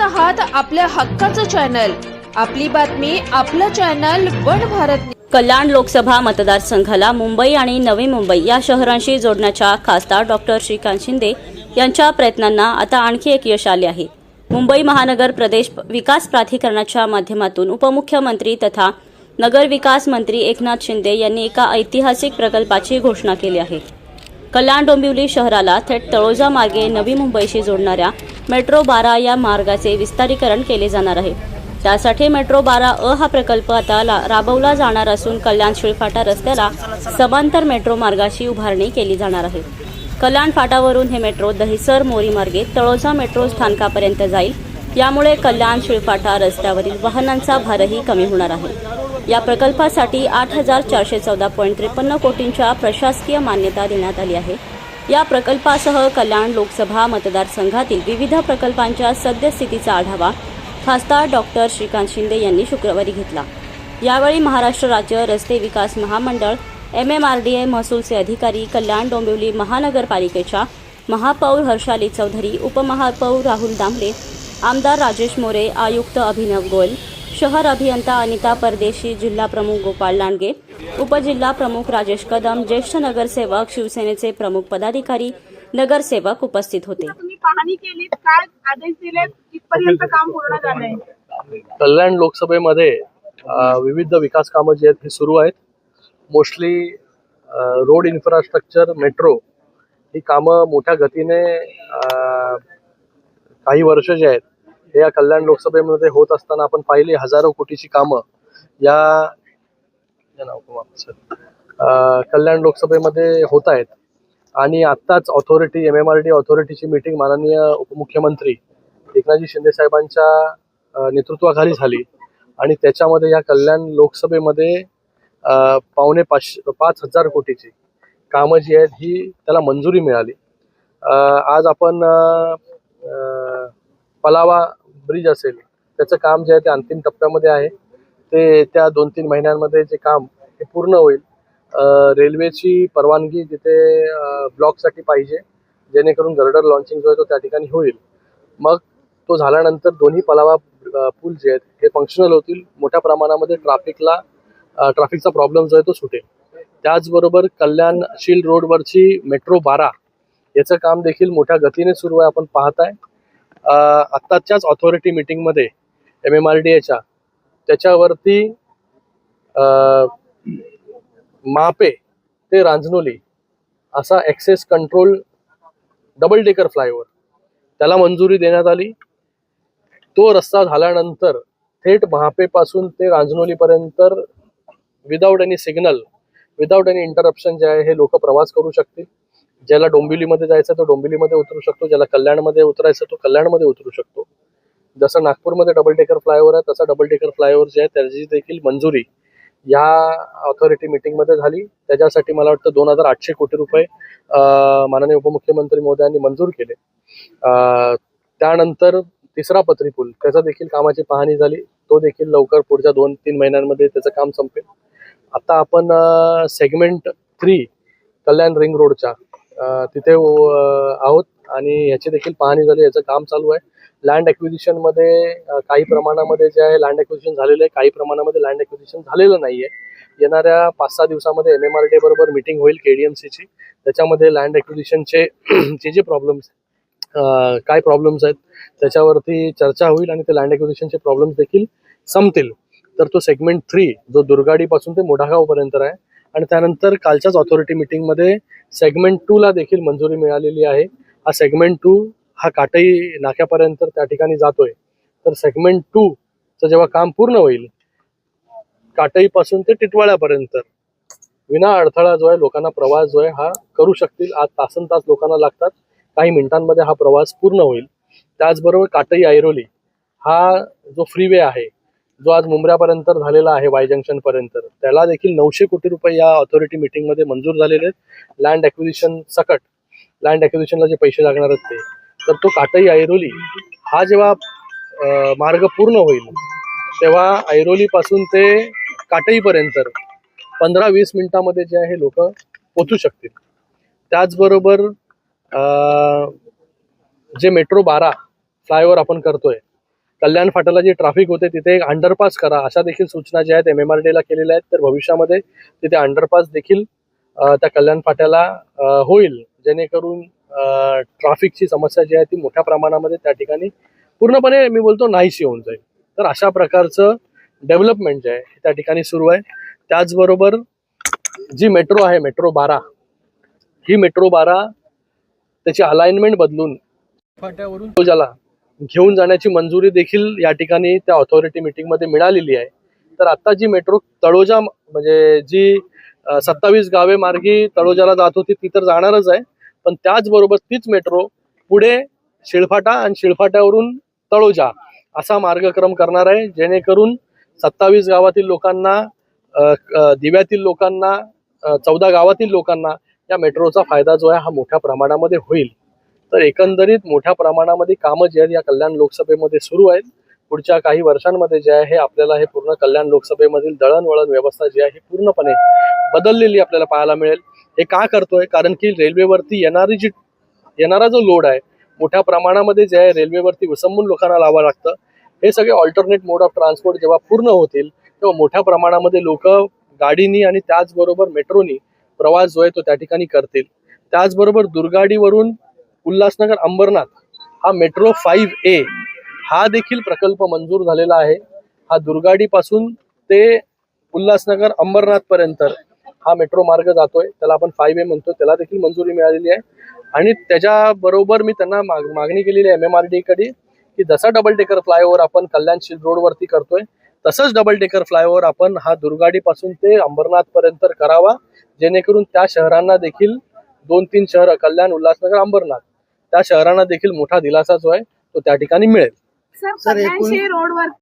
आहात आपल्या हक्काचं चॅनल, आपली बातमी आपलं चॅनल वन भारत। कल्याण लोकसभा मतदारसंघाला मुंबई आणि नवी मुंबई या शहरांशी जोडण्याच्या खासदार डॉक्टर श्रीकांत शिंदे यांच्या प्रयत्नांना आता आणखी एक यश आले आहे। मुंबई महानगर प्रदेश विकास प्राधिकरणाच्या माध्यमातून उपमुख्यमंत्री तथा नगर विकास मंत्री एकनाथ शिंदे यांनी एका ऐतिहासिक प्रकल्पाची घोषणा केली आहे। कल्याण डोंबिवली शहराला थेट तळोजा मार्गे नवी मुंबईशी जोडणाऱ्या मेट्रो 12 या मार्गाचे विस्तारीकरण केले जाणार आहे। त्यासाठी मेट्रो 12 हा प्रकल्प आता राबवला जाणार असून कल्याण शिळफाटा रस्त्याला समांतर मेट्रो मार्गाची उभारणी केली जाणार आहे। कल्याण फाटावरून हे मेट्रो दहिसर मोरी मार्गे तळोजा मेट्रो स्थानकापर्यंत जाईल। यामुळे कल्याण शिळफाटा रस्त्यावरील वाहनांचा भारही कमी होणार आहे। या प्रकल्पासाठी 8,414.53 कोटींच्या प्रशासकीय मान्यता देण्यात आली आहे। या प्रकल्पासह कल्याण लोकसभा मतदारसंघातील विविध प्रकल्पांच्या सद्यस्थितीचा आढावा खासदार डॉक्टर श्रीकांत शिंदे यांनी शुक्रवारी घेतला। यावेळी महाराष्ट्र राज्य रस्ते विकास महामंडळ MMRDA महसूलचे अधिकारी, कल्याण डोंबिवली महानगरपालिकेच्या महापौर हर्षाली चौधरी, उपमहापौर राहुल दामले, आमदार राजेश मोरे, आयुक्त अभिनव गोयल, शहर अभियंता अनिता परदेशी, जिल्हा प्रमुख गोपाळ लांडगे, उपजिल्हा प्रमुख राजेश कदम, ज्येष्ठ नगरसेवक, शिवसेनेचे प्रमुख पदाधिकारी, नगरसेवक उपस्थित होते। तुम्ही पाहणी केली, काय आदेश दिले, कितपर्यंत काम पूर्ण झालंय? कल्याण लोकसभेमध्ये विविध विकास कामं जी आहेत ही सुरू आहेत। मोस्टली रोड इन्फ्रास्ट्रक्चर, मेट्रो ही कामं मोठ्या गतीने काही वर्ष जे आहेत हे या कल्याण लोकसभेमध्ये होत असताना आपण पाहिली हजारो कोटीची कामं या कल्याण लोकसभेमध्ये होत आहेत। आणि आत्ताच ऑथॉरिटी MMRD ऑथॉरिटीची मीटिंग माननीय उपमुख्यमंत्री एकनाथजी शिंदे साहेबांच्या नेतृत्वाखाली झाली आणि त्याच्यामध्ये या कल्याण लोकसभेमध्ये 5,500 कोटीची कामं जी आहेत ही त्याला मंजुरी मिळाली। आज आपण पलावा ब्रिज असेल त्याचं काम जे आहे ते अंतिम टप्प्यामध्ये आहे। ते त्या 2-3 महिन्यांमध्ये जे काम हे पूर्ण होईल। रेल्वेची परवानगी तिथे ब्लॉकसाठी पाहिजे, जेणेकरून गर्डर लॉन्चिंग जो आहे तो त्या ठिकाणी होईल। मग तो झाल्यानंतर दोन्ही पलावा पूल जे आहेत हे फंक्शनल होतील। मोठ्या प्रमाणामध्ये ट्रॅफिकचा प्रॉब्लेम जो आहे तो सुटेल। त्याचबरोबर कल्याण शील रोडवरची मेट्रो 12 याचं काम देखील मोठ्या गतीने सुरू आहे। आपण पाहताय आत्ताच्याच ऑथॉरिटी मीटिंगमध्ये MMRDAच्या त्याच्यावरती मापे ते रांजनोली असा access control double decker flyover त्याला मंजुरी देण्यात आली। तो रस्ता झाल्यानंतर थेट महापेपासून ते रांजनोलीपर्यंत without any signal, without any interruption जे आहे हे लोक प्रवास करू शकतील। ज्याला डोंबिवलीमध्ये जायचं तो डोंबिवलीमध्ये उतरू शकतो, ज्याला कल्याणमध्ये उतरायचं तो कल्याणमध्ये उतरू शकतो। जसं नागपूरमध्ये डबल डेकर फ्लायओव्हर आहे तसा डबल डेकर फ्लायओव्हर जे आहे त्याची देखील मंजुरी या ऑथॉरिटी मीटिंगमध्ये झाली। त्याच्यासाठी मला वाटतं 2,800 कोटी रुपये माननीय उपमुख्यमंत्री महोदयांनी मंजूर केले। त्यानंतर तिसरा पत्री पूल त्याचा देखील कामाची पाहणी झाली, तो देखील लवकर पुढच्या 2-3 महिन्यांमध्ये त्याचं काम संपेल। आता आपण सेगमेंट 3 कल्याण रिंग रोडच्या तिथे आहोत आणि ह्याची देखील पाहणी झाली, याचं काम चालू आहे। लँड ॲक्विजिशन मध्ये काही प्रमाणामध्ये जे आहे लँड ॲक्विजिशन झालेलं आहे, काही प्रमाणामध्ये लँड ॲक्विजिशन झालेलं नाहीये। येणाऱ्या 5-6 दिवसामध्ये MMRDA बरोबर मीटिंग होईल KDMCची, त्याच्यामध्ये लँड ॲक्विजिशनचे जे प्रॉब्लेम्स काय प्रॉब्लेम्स आहेत त्याच्यावरती चर्चा होईल आणि ते लँड ॲक्विजिशनचे प्रॉब्लेम्स देखील संपतील। तर तो सेगमेंट 3 जो दुर्गाडीपासून ते मोठागावपर्यंत आहे आणि त्यानंतर कालच्याच ऑथॉरिटी मीटिंगमध्ये सेगमेंट 2 ला देखील मंजुरी मिळालेली आहे। हा सेगमेंट 2 हा काटई नाक्यापर्यंत त्या ठिकाणी जातोय। तर सेगमेंट 2 चं जेव्हा काम पूर्ण होईल काटईपासून ते टिटवाळ्यापर्यंत विना अडथळा जो आहे लोकांना प्रवास जो आहे हा करू शकतील। आज तासनतास लोकांना लागतात, काही मिनिटांमध्ये हा प्रवास पूर्ण होईल। त्याचबरोबर काटई ऐरोली हा जो फ्रीवे आहे जो आज मुंब्र्यापर्यंत झालेला आहे वाय जंक्शन पर्यंत, त्याला देखील 900 कोटी रुपये या ऑथॉरिटी मीटिंगमध्ये मंजूर झालेले आहेत। लँड ॲक्विजिशन सकट, लँड ॲक्विजिशनला जे पैसे लागणार आहेत ते, तर तो काटई ऐरोली हा जेव्हा मार्ग पूर्ण होईल तेव्हा ऐरोलीपासून ते काटईपर्यंत 15-20 मिनिटांमध्ये जे आहे लोक पोहोचू शकतील। त्याचबरोबर जे मेट्रो 12 फ्लायओव्हर आपण करतोय कल्याण फाट्याला जी ट्रॅफिक होते तिथे एक अंडरपास करा, अशा देखील सूचना ज्या आहेत MMRDA ला केलेल्या आहेत. तर भविष्यामध्ये तिथे अंडरपास देखील त्या कल्याण फाट्याला होईल, जेणेकरून ट्रॅफिकची समस्या जी आहे ती मोठ्या प्रमाणामध्ये त्या ठिकाणी पूर्णपणे मी बोलतो नाहीशी होऊन जाईल. तर अशा प्रकारचं डेव्हलपमेंट जे आहे त्या ठिकाणी सुरू आहे. त्याचबरोबर जी मेट्रो आहे, मेट्रो 12, ही मेट्रो 12 त्याची अलाइनमेंट बदलून फाट्यावरून तळोजाला घेऊन जाण्याची मंजुरी देखील या ठिकाणी त्या ऑथॉरिटी मीटिंगमध्ये मिळालेली आहे. तर आता जी मेट्रो तळोजा म्हणजे जी 27 गावे मार्गी तळोजाला जात होती ती तर जाणारच आहे, पण त्याचबरोबर तीच मेट्रो पुढे शिळफाटा आणि शिळफाट्यावरून तळोजा असा मार्गक्रम करणार आहे, जेणेकरून 27 गावातील लोकांना, दिव्यातील लोकांना, 14 गावातील लोकांना या मेट्रोचा फायदा जो आहे हा मोठ्या प्रमाणामध्ये होईल. तर एकंदरीत मोठ्या प्रमाणामध्ये कामं जे आहेत या कल्याण लोकसभेमध्ये सुरू आहेत. पुढच्या काही वर्षांमध्ये जे आहे हे आपल्याला हे पूर्ण कल्याण लोकसभेमधील दळणवळण व्यवस्था जी आहे ही पूर्णपणे बदललेली आपल्याला पाहायला मिळेल. हे का करतोय? कारण की रेल्वेवरती येणारा जो लोड आहे मोठ्या प्रमाणामध्ये जे आहे रेल्वेवरती विसंबून लोकांना लावावं लागतं. हे सगळे ऑल्टरनेट मोड ऑफ ट्रान्सपोर्ट जेव्हा पूर्ण होतील तेव्हा मोठ्या प्रमाणामध्ये लोक गाडीनी आणि त्याचबरोबर मेट्रोनी प्रवास जो आहे तो त्या ठिकाणी करतील. त्याचबरोबर दुर्गाडीवरून उल्हासनगर अंबरनाथ हा मेट्रो 5A हा देखील प्रकल्प मंजूर झालेला आहे. हा दुर्गाडी पासून ते उल्हासनगर अंबरनाथ पर्यंत हा मेट्रो मार्ग जातोय, त्याला आपण 5A म्हणतो. त्याला देखील मंजुरी मिळालेली आहे. आणि त्याच्याबरोबर मी त्यांना मागणी केलेली आहे MMRDA कडे की जसा डबल डेकर फ्लायओव्हर आपण कल्याण रोड वरती करतोय तसंच डबल डेकर फ्लायओव्हर आपण हा दुर्गाडी पासून ते अंबरनाथ पर्यंत करावा, जेणेकरून त्या शहरांना देखील 2-3 शहर कल्याण, उल्हासनगर, अंबरनाथ त्या शहरांना देखील मोठा दिलासा जो आहे तो त्या ठिकाणी मिळेल. सर, कल्याणशी रोडवर